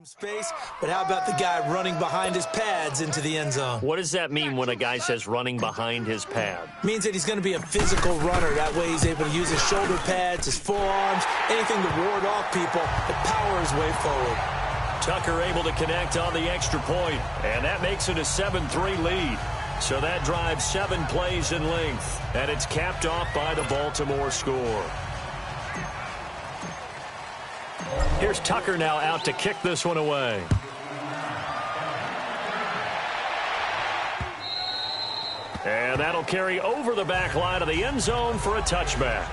Space, but how about the guy running behind his pads into the end zone? What does that mean when a guy says running behind his pad? Means that he's going to be a physical runner. That way he's able to use his shoulder pads, his forearms, anything to ward off people and power his way forward. Tucker able to connect on the extra point, and that makes it a 7-3 lead. So that drives 7 plays in length, and it's capped off by the Baltimore score. Here's Tucker now out to kick this one away. And that'll carry over the back line of the end zone for a touchback.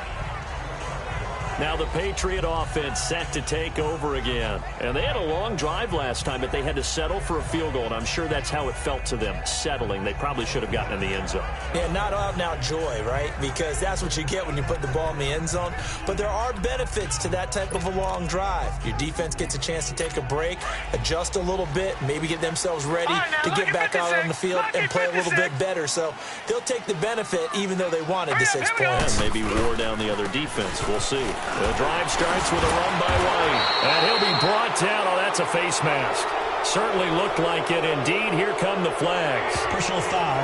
Now the Patriot offense set to take over again. And they had a long drive last time, but they had to settle for a field goal, and I'm sure that's how it felt to them, settling. They probably should have gotten in the end zone. Yeah, not out-and-out joy, right? Because that's what you get when you put the ball in the end zone. But there are benefits to that type of a long drive. Your defense gets a chance to take a break, adjust a little bit, maybe get themselves ready to get back out on the field and play a little bit better. So they'll take the benefit even though they wanted the 6 points. And maybe wore down the other defense. We'll see. The drive starts with a run by White. And he'll be brought down. Oh, that's a face mask. Certainly looked like it. Indeed, here come the flags. Personal foul,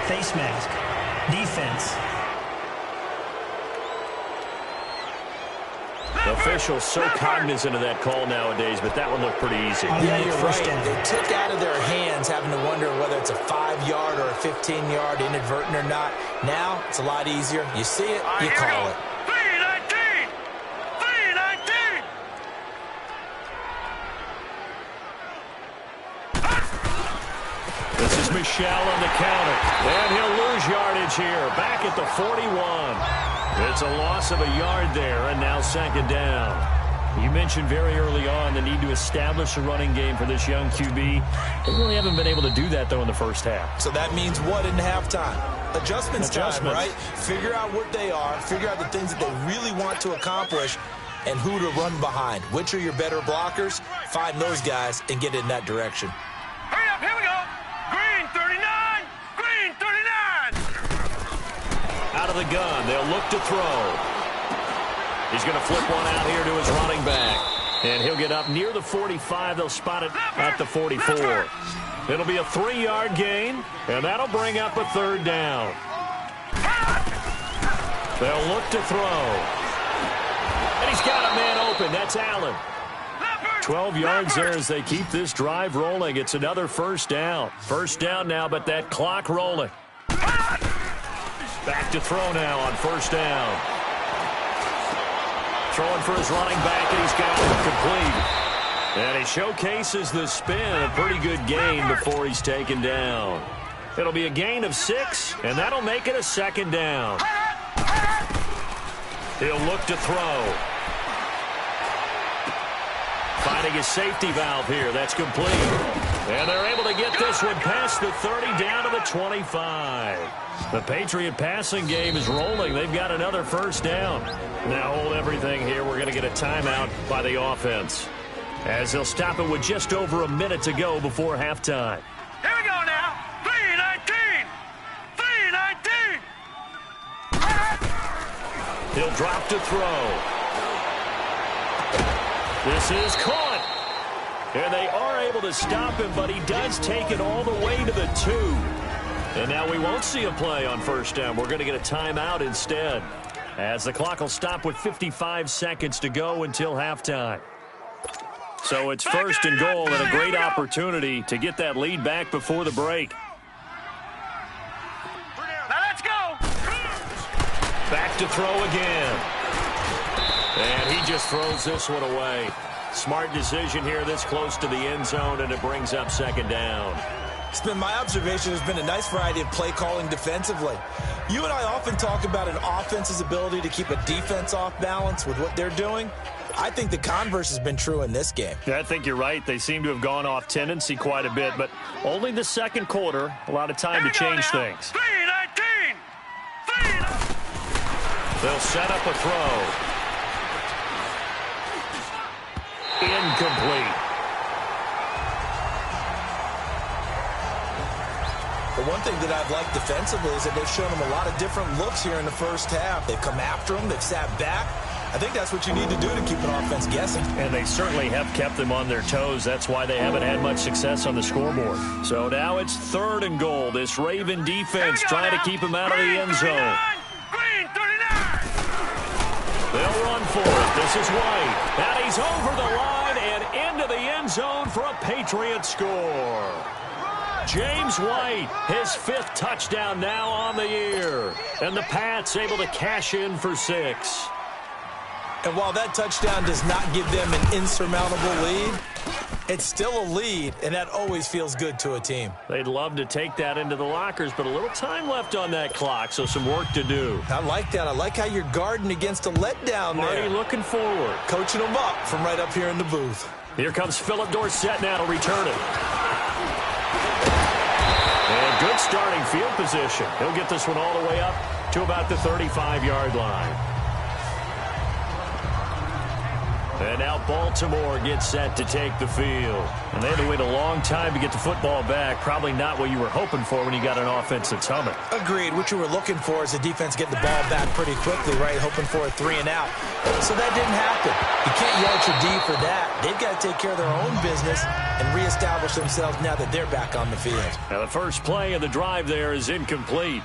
face mask, defense. The officials so cognizant of that call nowadays, but that one looked pretty easy. Yeah, you're right. They took out of their hands having to wonder whether it's a 5-yard or a 15-yard, inadvertent or not. Now, it's a lot easier. You see it, you call it. This is Michelle on the counter. And he'll lose yardage here. Back at the 41. It's a loss of a yard there, and now second down. You mentioned very early on the need to establish a running game for this young QB. They really haven't been able to do that, though, in the first half. So that means what in halftime? Adjustments time, right? Figure out what they are, figure out the things that they really want to accomplish, and who to run behind. Which are your better blockers? Find those guys and get in that direction. Hurry up, here we go. Green 39, green 39. Out of the gun, they'll look to throw. He's going to flip one out here to his running back. And he'll get up near the 45. They'll spot it at the 44. It'll be a 3-yard gain, and that'll bring up a third down. They'll look to throw. And he's got a man open. That's Allen. 12 yards there as they keep this drive rolling. It's another first down. First down now, but that clock rolling. Back to throw now on first down. Throwing for his running back, and he's got it complete. And he showcases the spin, a pretty good gain before he's taken down. It'll be a gain of 6, and that'll make it a second down. He'll look to throw. Finding his safety valve here. That's complete. And they're able to get this one past the 30 down to the 25. The Patriot passing game is rolling. They've got another first down. Now hold everything here. We're going to get a timeout by the offense, as they'll stop it with just over a minute to go before halftime. Here we go now. 3-19. 3-19. He'll drop to throw. This is caught. And they are able to stop him, but he does take it all the way to the 2. And now we won't see a play on first down. We're going to get a timeout instead, as the clock will stop with 55 seconds to go until halftime. So it's first and goal, and a great opportunity to get that lead back before the break. Now let's go. Back to throw again. And he just throws this one away. Smart decision here this close to the end zone, and it brings up second down. It's been my observation there's been a nice variety of play calling defensively. You and I often talk about an offense's ability to keep a defense off balance with what they're doing. I think the converse has been true in this game. Yeah, I think you're right. They seem to have gone off tendency quite a bit, but only the second quarter, a lot of time to change things. 3-19. 3-19. They'll set up a throw. Incomplete. The one thing that I've liked defensively is that they've shown them a lot of different looks here in the first half. They've come after them, they've sat back, I think that's what you need to do to keep an offense guessing. And they certainly have kept them on their toes. That's why they haven't had much success on the scoreboard. So now it's 3rd and goal. This Raven defense trying to keep him out of the end zone. Green 39. They'll run for it. This is White. And he's over the line and into the end zone for a Patriot score. James White, his 5th touchdown now on the year. And the Pats able to cash in for 6. And while that touchdown does not give them an insurmountable lead, it's still a lead, and that always feels good to a team. They'd love to take that into the lockers, but a little time left on that clock, so some work to do. I like that. I like how you're guarding against a letdown there. Marty looking forward. Coaching them up from right up here in the booth. Here comes Philip Dorsett now to return it. And good starting field position. He'll get this one all the way up to about the 35-yard line. And now Baltimore gets set to take the field. And they had to wait a long time to get the football back. Probably not what you were hoping for when you got an offense that's humming. Agreed. What you were looking for is the defense getting the ball back pretty quickly, right? Hoping for a 3 and out. So that didn't happen. You can't yell at your D for that. They've got to take care of their own business and reestablish themselves now that they're back on the field. Now the first play of the drive there is incomplete.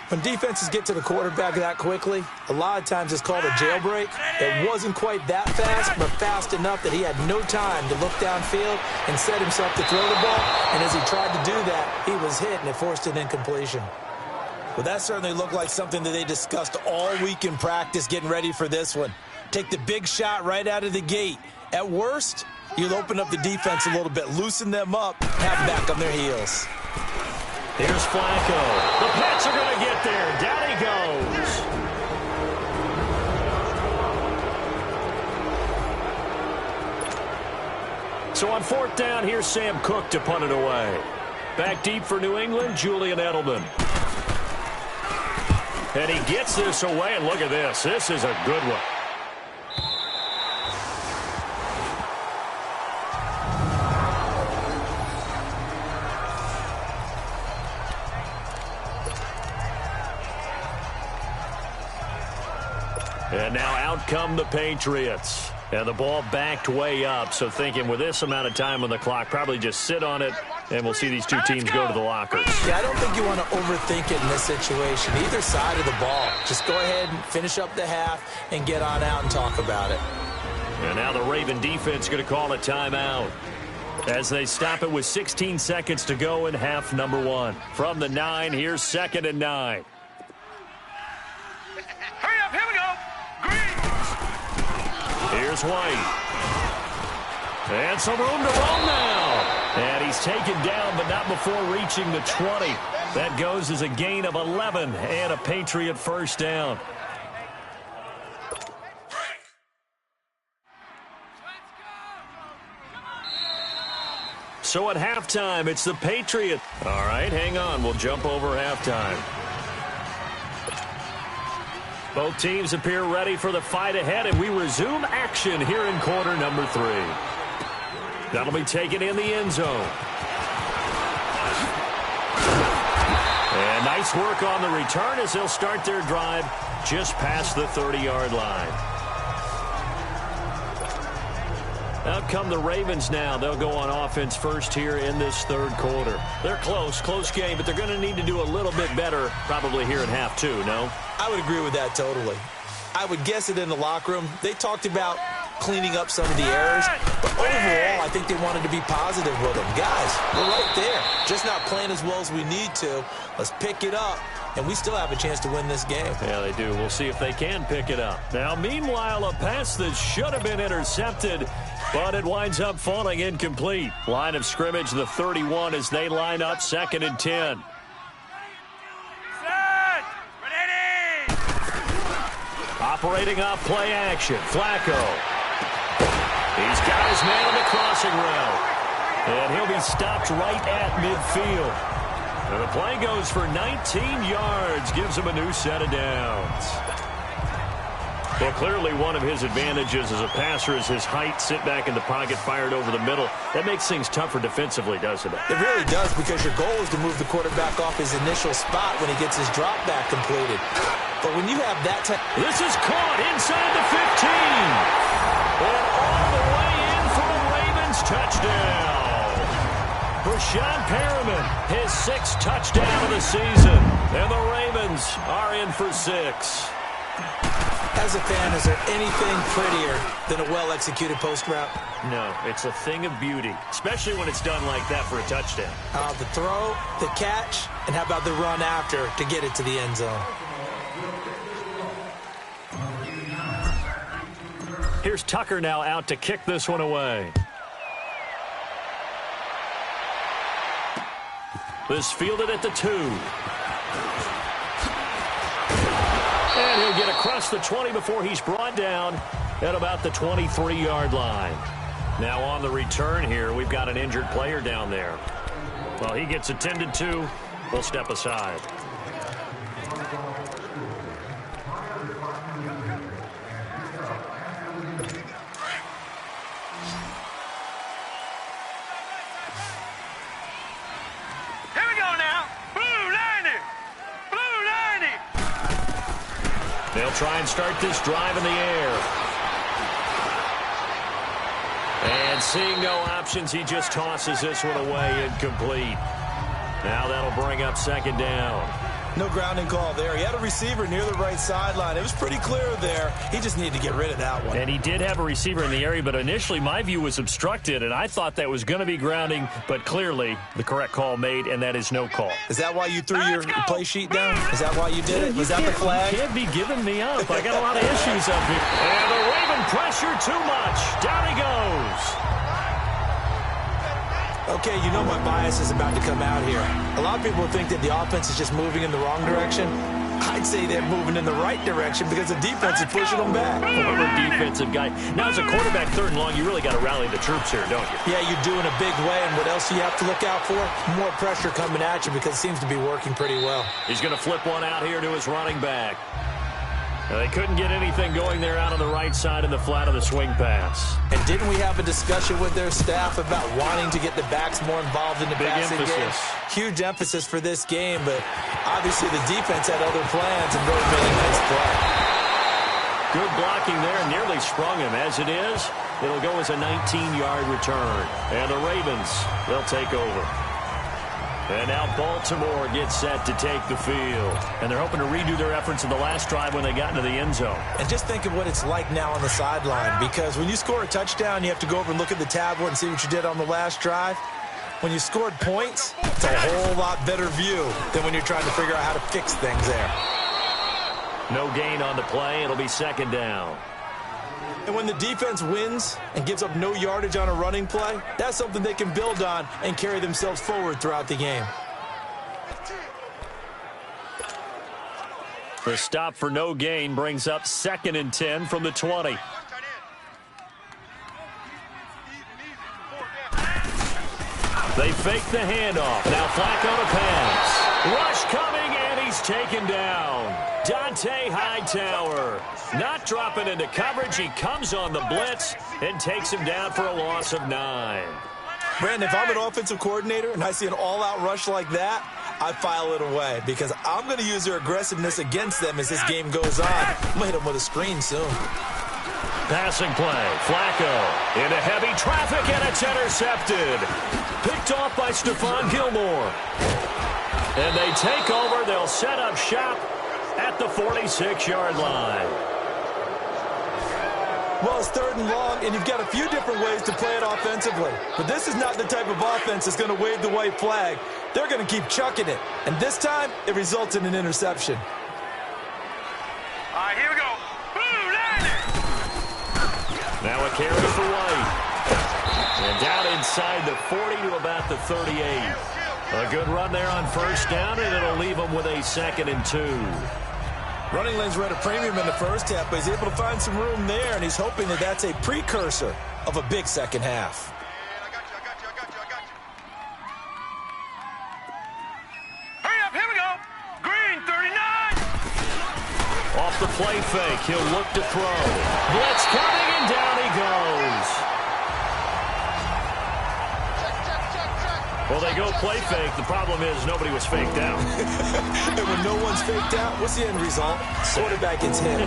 When defenses get to the quarterback that quickly, a lot of times it's called a jailbreak. It wasn't quite that fast, but fast enough that he had no time to look downfield and set himself to throw the ball. And as he tried to do that, he was hit, and it forced an incompletion. Well, that certainly looked like something that they discussed all week in practice getting ready for this one. Take the big shot right out of the gate. At worst, you'll open up the defense a little bit, loosen them up, have them back on their heels. Here's Flacco. The Pats are going to get there. Down he goes. So on 4th down, here's Sam Cook to punt it away. Back deep for New England, Julian Edelman. And he gets this away, and look at this. This is a good one. And now out come the Patriots. And the ball backed way up. So thinking with this amount of time on the clock, probably just sit on it, and we'll see these two teams go to the lockers. Yeah, I don't think you want to overthink it in this situation. Either side of the ball. Just go ahead and finish up the half and get on out and talk about it. And now the Raven defense going to call a timeout as they stop it with 16 seconds to go in half number 1. From the 9, here's 2nd and 9. Hurry up, here we go. Green. Here's White. And some room to roam now. And he's taken down, but not before reaching the 20. That goes as a gain of 11 and a Patriot first down. So at halftime, it's the Patriots. All right, hang on. We'll jump over halftime. Both teams appear ready for the fight ahead, and we resume action here in quarter number 3. That'll be taken in the end zone. And nice work on the return as they'll start their drive just past the 30-yard line. Out come the Ravens now. They'll go on offense first here in this 3rd quarter. They're close game, but they're going to need to do a little bit better probably here in half 2, no? I would agree with that totally. I would guess it in the locker room. They talked about cleaning up some of the errors, but overall, I think they wanted to be positive with them. Guys, we're right there. Just not playing as well as we need to. Let's pick it up, and we still have a chance to win this game. Yeah, they do. We'll see if they can pick it up. Now, meanwhile, a pass that should have been intercepted, but it winds up falling incomplete. Line of scrimmage, the 31, as they line up 2nd and 10. Operating off play action, Flacco. He's got his man on the crossing route. And he'll be stopped right at midfield. And the play goes for 19 yards, gives him a new set of downs. Well, clearly one of his advantages as a passer is his height, sit back in the pocket, fired over the middle. That makes things tougher defensively, doesn't it? It really does, because your goal is to move the quarterback off his initial spot when he gets his drop back completed. But when you have that type... This is caught inside the 15. And all the way in for a Ravens touchdown. Brashad Perriman, his 6th touchdown of the season. And the Ravens are in for 6. As a fan, is there anything prettier than a well-executed post route? No, it's a thing of beauty, especially when it's done like that for a touchdown. The throw, the catch, and how about the run after to get it to the end zone? Here's Tucker now out to kick this one away. This fielded at the 2. And he'll get across the 20 before he's brought down at about the 23-yard line. Now on the return here, we've got an injured player down there. Well, he gets attended to. We'll step aside. Here we go now. Blue 90. Blue 90. They'll try and start this drive in the air. And seeing no options, he just tosses this one away incomplete. Now that'll bring up 2nd down. No grounding call there. He had a receiver near the right sideline. It was pretty clear there. He just needed to get rid of that one. And he did have a receiver in the area, but initially my view was obstructed, and I thought that was going to be grounding, but clearly the correct call made, and that is no call. Is that why you threw your play sheet down? Is that why you did it? Was that the flag? You can't be giving me up. I got a lot of issues up here. And the Raven pressure too much. Down he goes. Okay, you know my bias is about to come out here. A lot of people think that the offense is just moving in the wrong direction. I'd say they're moving in the right direction because the defense is pushing them back. Former defensive guy. Now, as a quarterback, 3rd and long, you really got to rally the troops here, don't you? Yeah, you do in a big way, and what else do you have to look out for? More pressure coming at you because it seems to be working pretty well. He's going to flip one out here to his running back. Now, they couldn't get anything going there out on the right side in the flat of the swing pass. And didn't we have a discussion with their staff about wanting to get the backs more involved in the passing game? Huge emphasis for this game, but obviously the defense had other plans and really made a nice play. Good blocking there, nearly sprung him. As it is, it'll go as a 19-yard return. And the Ravens, they'll take over. And now Baltimore gets set to take the field. And they're hoping to redo their efforts in the last drive when they got into the end zone. And just think of what it's like now on the sideline, because when you score a touchdown, you have to go over and look at the tablet and see what you did on the last drive. When you scored points, it's a whole lot better view than when you're trying to figure out how to fix things there. No gain on the play. It'll be 2nd down. And when the defense wins and gives up no yardage on a running play, that's something they can build on and carry themselves forward throughout the game. The stop for no gain brings up 2nd and 10 from the 20. They fake the handoff. Now Flacco to pass. Rush coming, and he's taken down. Dante Hightower not dropping into coverage. He comes on the blitz and takes him down for a loss of 9. Brandon, if I'm an offensive coordinator and I see an all-out rush like that, I file it away because I'm going to use their aggressiveness against them as this game goes on. I'm going to hit them with a screen soon. Passing play. Flacco into heavy traffic, and it's intercepted. Picked off by Stephon Gilmore. And they take over. They'll set up shop at the 46-yard line. Well, it's 3rd and long, and you've got a few different ways to play it offensively. But this is not the type of offense that's going to wave the white flag. They're going to keep chucking it. And this time, it results in an interception. All right, here we go. Blue 90. Now a carry for White. And down inside the 40 to about the 38. A good run there on 1st down, and it'll leave them with a 2nd and 2. Running lanes were at a premium in the first half, but he's able to find some room there, and he's hoping that that's a precursor of a big second half. Hurry up, here we go. Green 39. Off the play fake, he'll look to throw. Blitz coming, and down he goes. Well, they go play fake. The problem is nobody was faked out. And when no one's faked out, what's the end result? Quarterback gets hit.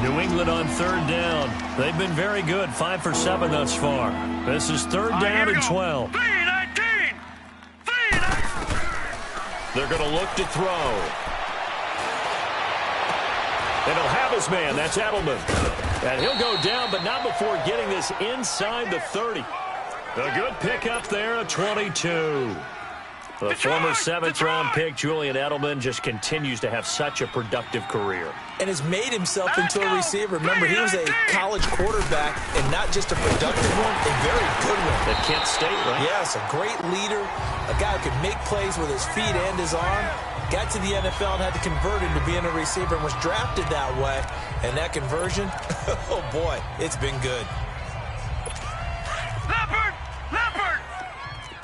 New England on third down. They've been very good, 5 for 7 thus far. This is third down and 12. 3-19. They're going to look to throw. And he'll have his man. That's Edelman. And he'll go down, but not before getting this inside the 30. A good pickup there, a 22. The former 7th-round pick, Julian Edelman, just continues to have such a productive career. And has made himself into a receiver. Remember, he was a college quarterback, and not just a productive one, a very good one. At Kent State, right? Yes, a great leader, a guy who could make plays with his feet and his arm. Got to the NFL and had to convert into being a receiver and was drafted that way. And that conversion, oh boy, it's been good. Leopard!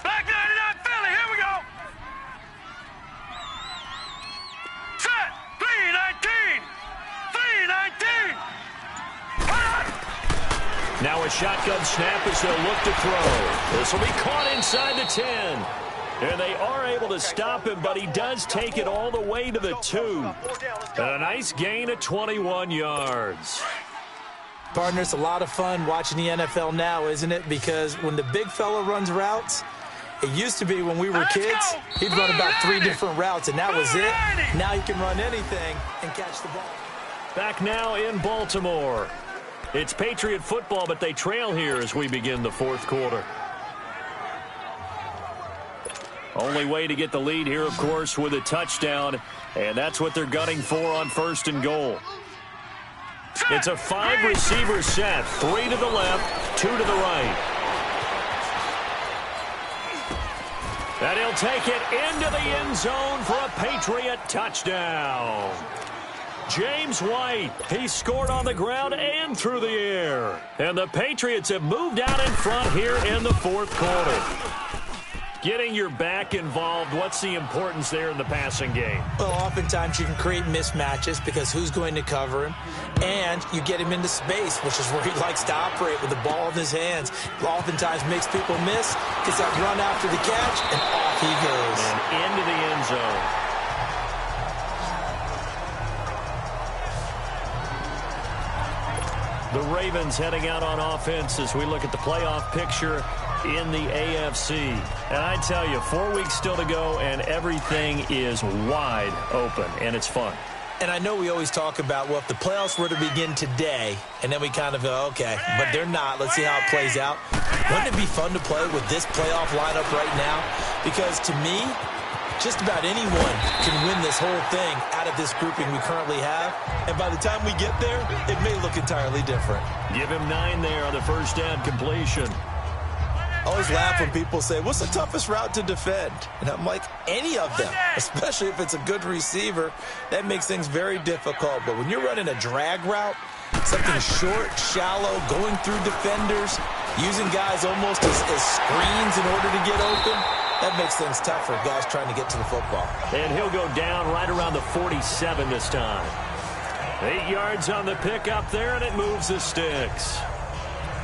Back 99 Philly, here we go! Set! 3-19! Now a shotgun snap as they'll look to throw. This will be caught inside the 10. And they are able to stop him, but he does take it all the way to the 2. And a nice gain of 21 yards. Partner, it's a lot of fun watching the NFL now, isn't it? Because when the big fella runs routes, it used to be when we were kids, he'd run about 3 different routes, and that was it. Now he can run anything and catch the ball. Back now in Baltimore. It's Patriot football, but they trail here as we begin the 4th quarter. Only way to get the lead here, of course, with a touchdown, and that's what they're gunning for on 1st and goal. It's a 5-receiver set, 3 to the left, 2 to the right. And he'll take it into the end zone for a Patriot touchdown. James White, he scored on the ground and through the air. And the Patriots have moved out in front here in the 4th quarter. Getting your back involved, what's the importance there in the passing game? Well, oftentimes you can create mismatches because who's going to cover him? And you get him into space, which is where he likes to operate with the ball in his hands. Oftentimes makes people miss, gets that run after the catch, and off he goes. And into the end zone. The Ravens heading out on offense as we look at the playoff picture in the AFC. And I tell you, 4 weeks still to go, and everything is wide open, and it's fun. And I know we always talk about, well, if the playoffs were to begin today, and then we kind of go, okay, but they're not. Let's see how it plays out. Wouldn't it be fun to play with this playoff lineup right now? Because to me, just about anyone can win this whole thing out of this grouping we currently have. And by the time we get there, it may look entirely different. Give him 9 there on the first down completion. I always laugh when people say, what's the toughest route to defend? And I'm like, any of them, especially if it's a good receiver. That makes things very difficult. But when you're running a drag route, something short, shallow, going through defenders, using guys almost as screens in order to get open, that makes things tough for guys trying to get to the football. And he'll go down right around the 47 this time. 8 yards on the pickup there, and it moves the sticks.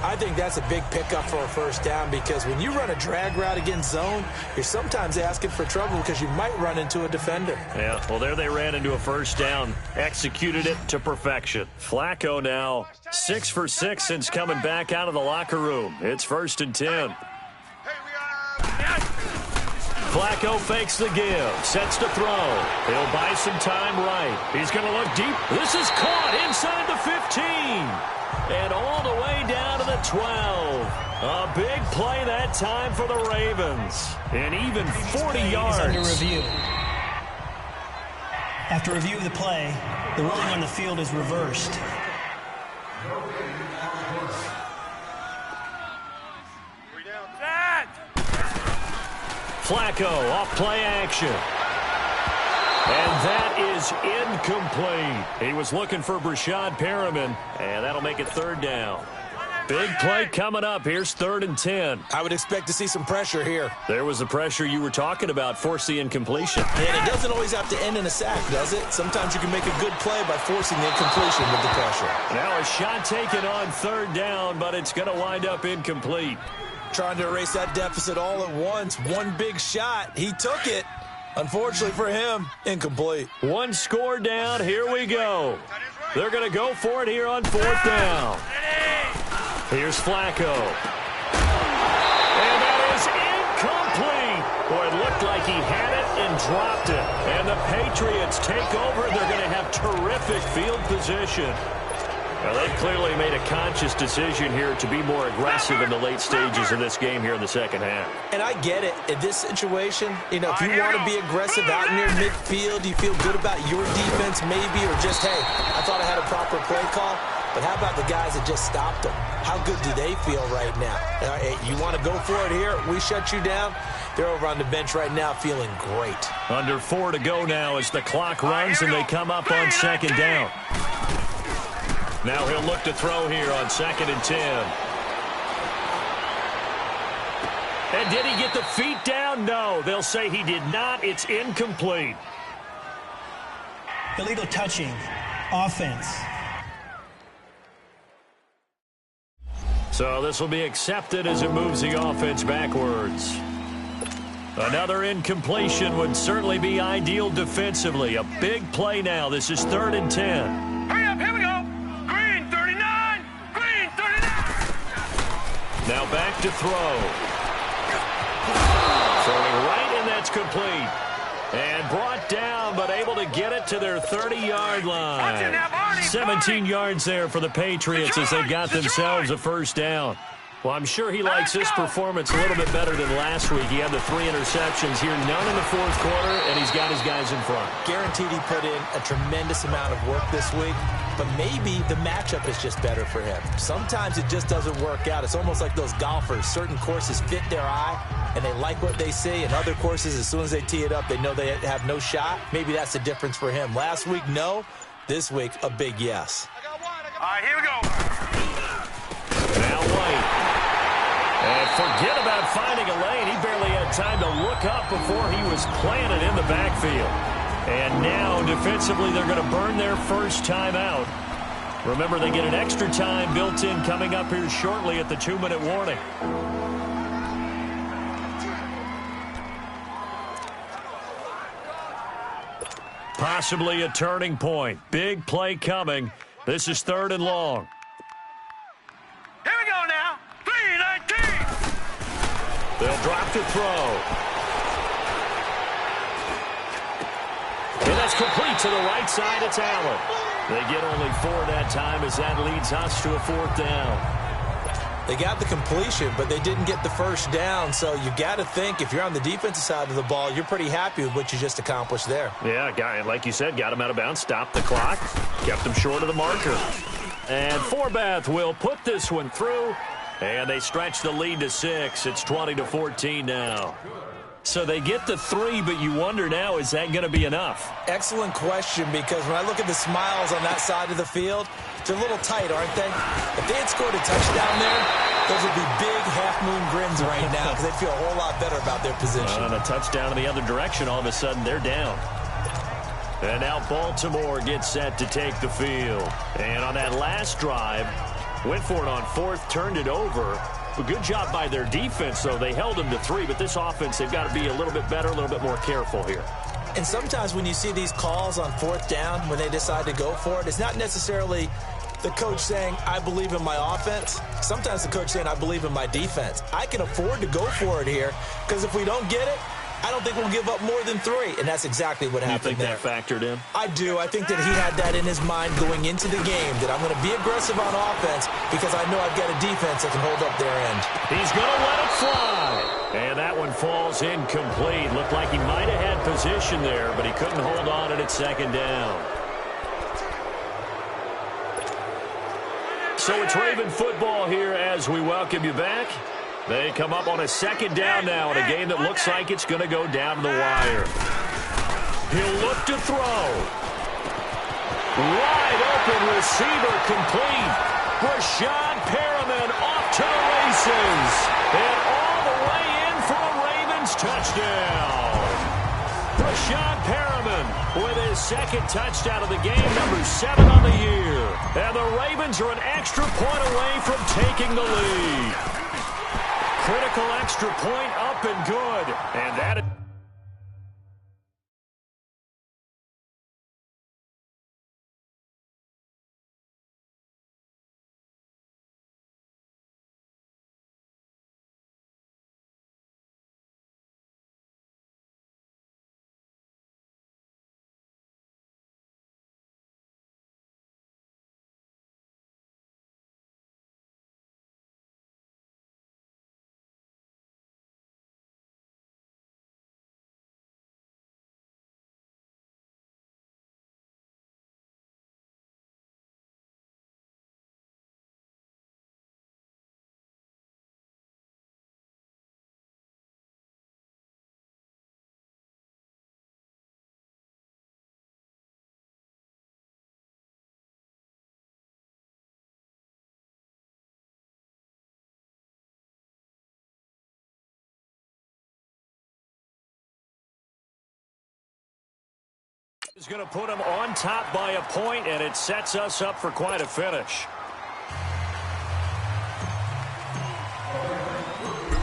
I think that's a big pickup for a first down because when you run a drag route against zone, you're sometimes asking for trouble because you might run into a defender. Yeah, well, there they ran into a first down. Executed it to perfection. Flacco now 6 for 6 since coming back out of the locker room. It's 1st and 10. Flacco fakes the give, sets to throw. He'll buy some time right. He's going to look deep. This is caught inside the 15. And all the way down to the 12. A big play that time for the Ravens. And even 40 yards. Under review. After review of the play, the ruling on the field is reversed. Flacco off play action. And that is incomplete. He was looking for Brashad Perriman, and that'll make it 3rd down. Big play coming up. Here's 3rd and 10. I would expect to see some pressure here. There was the pressure you were talking about, force the incompletion. And it doesn't always have to end in a sack, does it? Sometimes you can make a good play by forcing the incompletion with the pressure. Now a shot taken on 3rd down, but it's going to wind up incomplete. trying to erase that deficit all at once. One big shot. He took it. Unfortunately for him, incomplete. One score down. Here we go. They're going to go for it here on fourth down. Here's Flacco. And that is incomplete. Boy, it looked like he had it and dropped it. And the Patriots take over. They're going to have terrific field position. Well, they've clearly made a conscious decision here to be more aggressive in the late stages of this game here in the second half. And I get it. In this situation, if you want to be aggressive out near midfield, you feel good about your defense maybe, or just, hey, I thought I had a proper play call. But how about the guys that just stopped them? How good do they feel right now? You want to go for it here? We shut you down. They're over on the bench right now feeling great. Under 4 to go now as the clock runs and they come up on second down. Now he'll look to throw here on 2nd and 10. And did he get the feet down? No. They'll say he did not. It's incomplete. Illegal touching. Offense. So this will be accepted as it moves the offense backwards. Another incompletion would certainly be ideal defensively. A big play now. This is 3rd and 10. Hurry up, here we go. Green 39. Green 39. Now back to throw. Throwing right, and that's complete. And brought down, but able to get it to their 30-yard line. 17 yards there for the Patriots as they got themselves a first down. Well, I'm sure he likes this performance a little bit better than last week. He had the 3 interceptions here, none in the fourth quarter, and he's got his guys in front. Guaranteed he put in a tremendous amount of work this week, but maybe the matchup is just better for him. Sometimes it just doesn't work out. It's almost like those golfers. Certain courses fit their eye, and they like what they see, and other courses, as soon as they tee it up, they know they have no shot. Maybe that's the difference for him. Last week, no. This week, a big yes. All right, here we go. Now White. And forget about finding a lane. He barely had time to look up before he was planted in the backfield. And now, defensively, they're going to burn their first time out. Remember, they get an extra time built in coming up here shortly at the 2-minute warning. Possibly a turning point. Big play coming. This is 3rd and long. Here we go now. 3-19. They'll drop to throw. And that's complete to the right side. It's Allen. They get only 4 that time as that leads us to a 4th down. They got the completion, but they didn't get the first down, so you got to think if you're on the defensive side of the ball, you're pretty happy with what you just accomplished there. Yeah, guy, like you said, got him out of bounds, stopped the clock, kept him short of the marker. And Forbath will put this one through, and they stretch the lead to 6. It's 20-14 now. So they get the 3, but you wonder now, is that going to be enough? Excellent question, because when I look at the smiles on that side of the field, they're a little tight, aren't they? If they had scored a touchdown there, those would be big half-moon grins right now because they'd feel a whole lot better about their position. And a touchdown in the other direction, all of a sudden they're down. And now Baltimore gets set to take the field. And on that last drive, went for it on 4th, turned it over. A good job by their defense, though. They held them to 3, but this offense, they've got to be a little bit better, a little bit more careful here. And sometimes when you see these calls on 4th down, when they decide to go for it, it's not necessarily the coach saying, I believe in my offense. Sometimes the coach saying, I believe in my defense. I can afford to go for it here because if we don't get it, I don't think we'll give up more than 3, and that's exactly what happened there. You think that factored in? I do. I think that he had that in his mind going into the game, that I'm going to be aggressive on offense because I know I've got a defense that can hold up their end. He's going to let it fly. And that one falls incomplete. Looked like he might have had position there, but he couldn't hold on at 2nd down. So it's Raven football here as we welcome you back. They come up on a 2nd down now in a game that looks like it's going to go down to the wire. He'll look to throw. Wide open receiver complete. Rashad Perriman off to the races. And all the way in for a Ravens touchdown. Rashad Perriman with his 2nd touchdown of the game, number 7 on the year. And the Ravens are an extra point away from taking the lead. critical extra point up and good. And that is going to put him on top by a point, and it sets us up for quite a finish.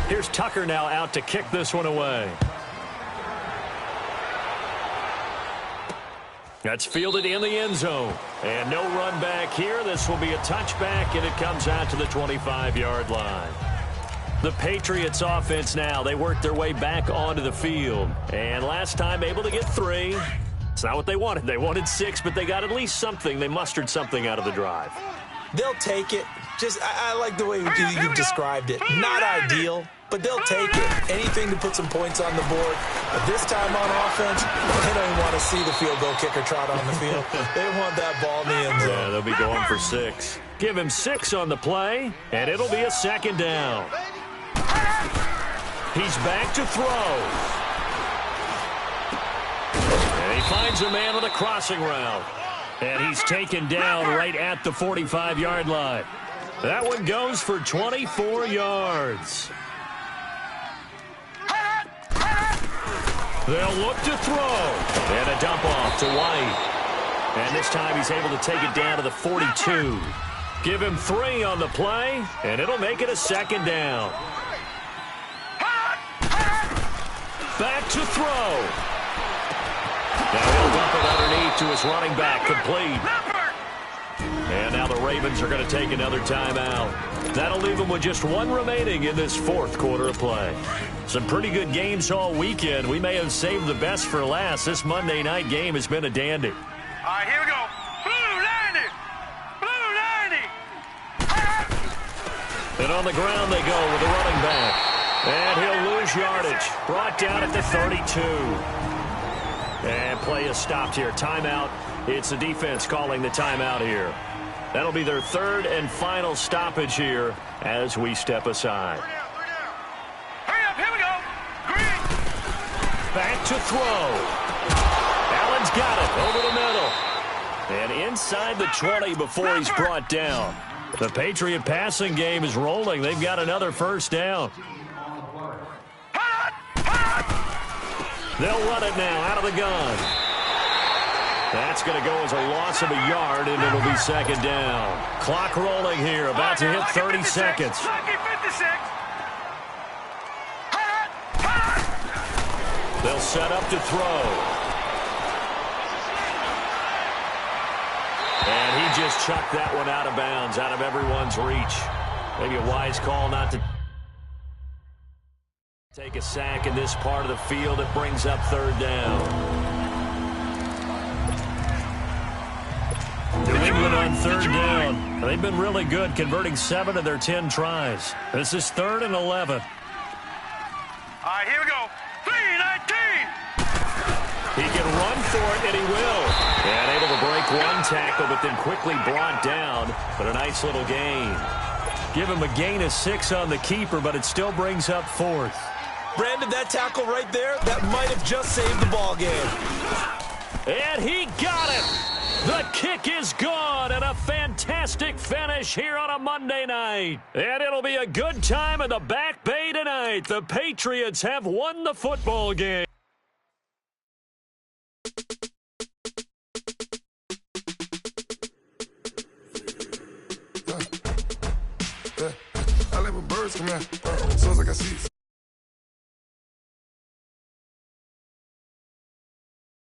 Here's Tucker now out to kick this one away. That's fielded in the end zone. And no run back here. This will be a touchback, and it comes out to the 25-yard line. The Patriots offense now, they work their way back onto the field. And last time able to get 3. It's not what they wanted. They wanted 6, but they got at least something. They mustered something out of the drive. They'll take it. I like the way you've described it. Not ideal, but they'll take it. Anything to put some points on the board. But this time on offense, they don't even want to see the field goal kicker trot on the field. They want that ball in the end zone. Yeah, they'll be going for 6. Give him 6 on the play, and it'll be a second down. He's back to throw. And he finds a man on the crossing route. And he's taken down right at the 45-yard line. That one goes for 24 yards. They'll look to throw. And a dump off to White. And this time he's able to take it down to the 42. Give him 3 on the play, and it'll make it a second down. Back to throw. Now he'll dump it underneath to his running back, complete. And now the Ravens are going to take another timeout. That'll leave them with just 1 remaining in this 4th quarter of play. Some pretty good games all weekend. We may have saved the best for last. This Monday night game has been a dandy. All right, here we go. Blue 90. Blue 90. And on the ground they go with the running back. And he'll lose yardage. Brought down at the 32. And play is stopped here. Timeout. It's the defense calling the timeout here. That'll be their 3rd and final stoppage here as we step aside. Hurry up, here we go. Green. Back to throw. Allen's got it over the middle. And inside the 20 before he's brought down. The Patriot passing game is rolling. They've got another first down. They'll run it now out of the gun. That's going to go as a loss of a yard, and it'll be second down. Clock rolling here, about to hit 30 seconds. They'll set up to throw. And he just chucked that one out of bounds, out of everyone's reach. Maybe a wise call not to take a sack in this part of the field. It brings up 3rd down. New England on 3rd down. They've been really good, converting 7 of their 10 tries. This is 3rd and 11. All right, here we go. 3-19. He can run for it, and he will. And able to break 1 tackle, but then quickly brought down. But a nice little gain. Give him a gain of 6 on the keeper, but it still brings up 4th. Brandon, that tackle right there, that might have just saved the ball game. And he got it. The kick is gone, and a fantastic finish here on a Monday night. And it'll be a good time in the Back Bay tonight. The Patriots have won the football game. I like when birds come out. Soon as I got seats.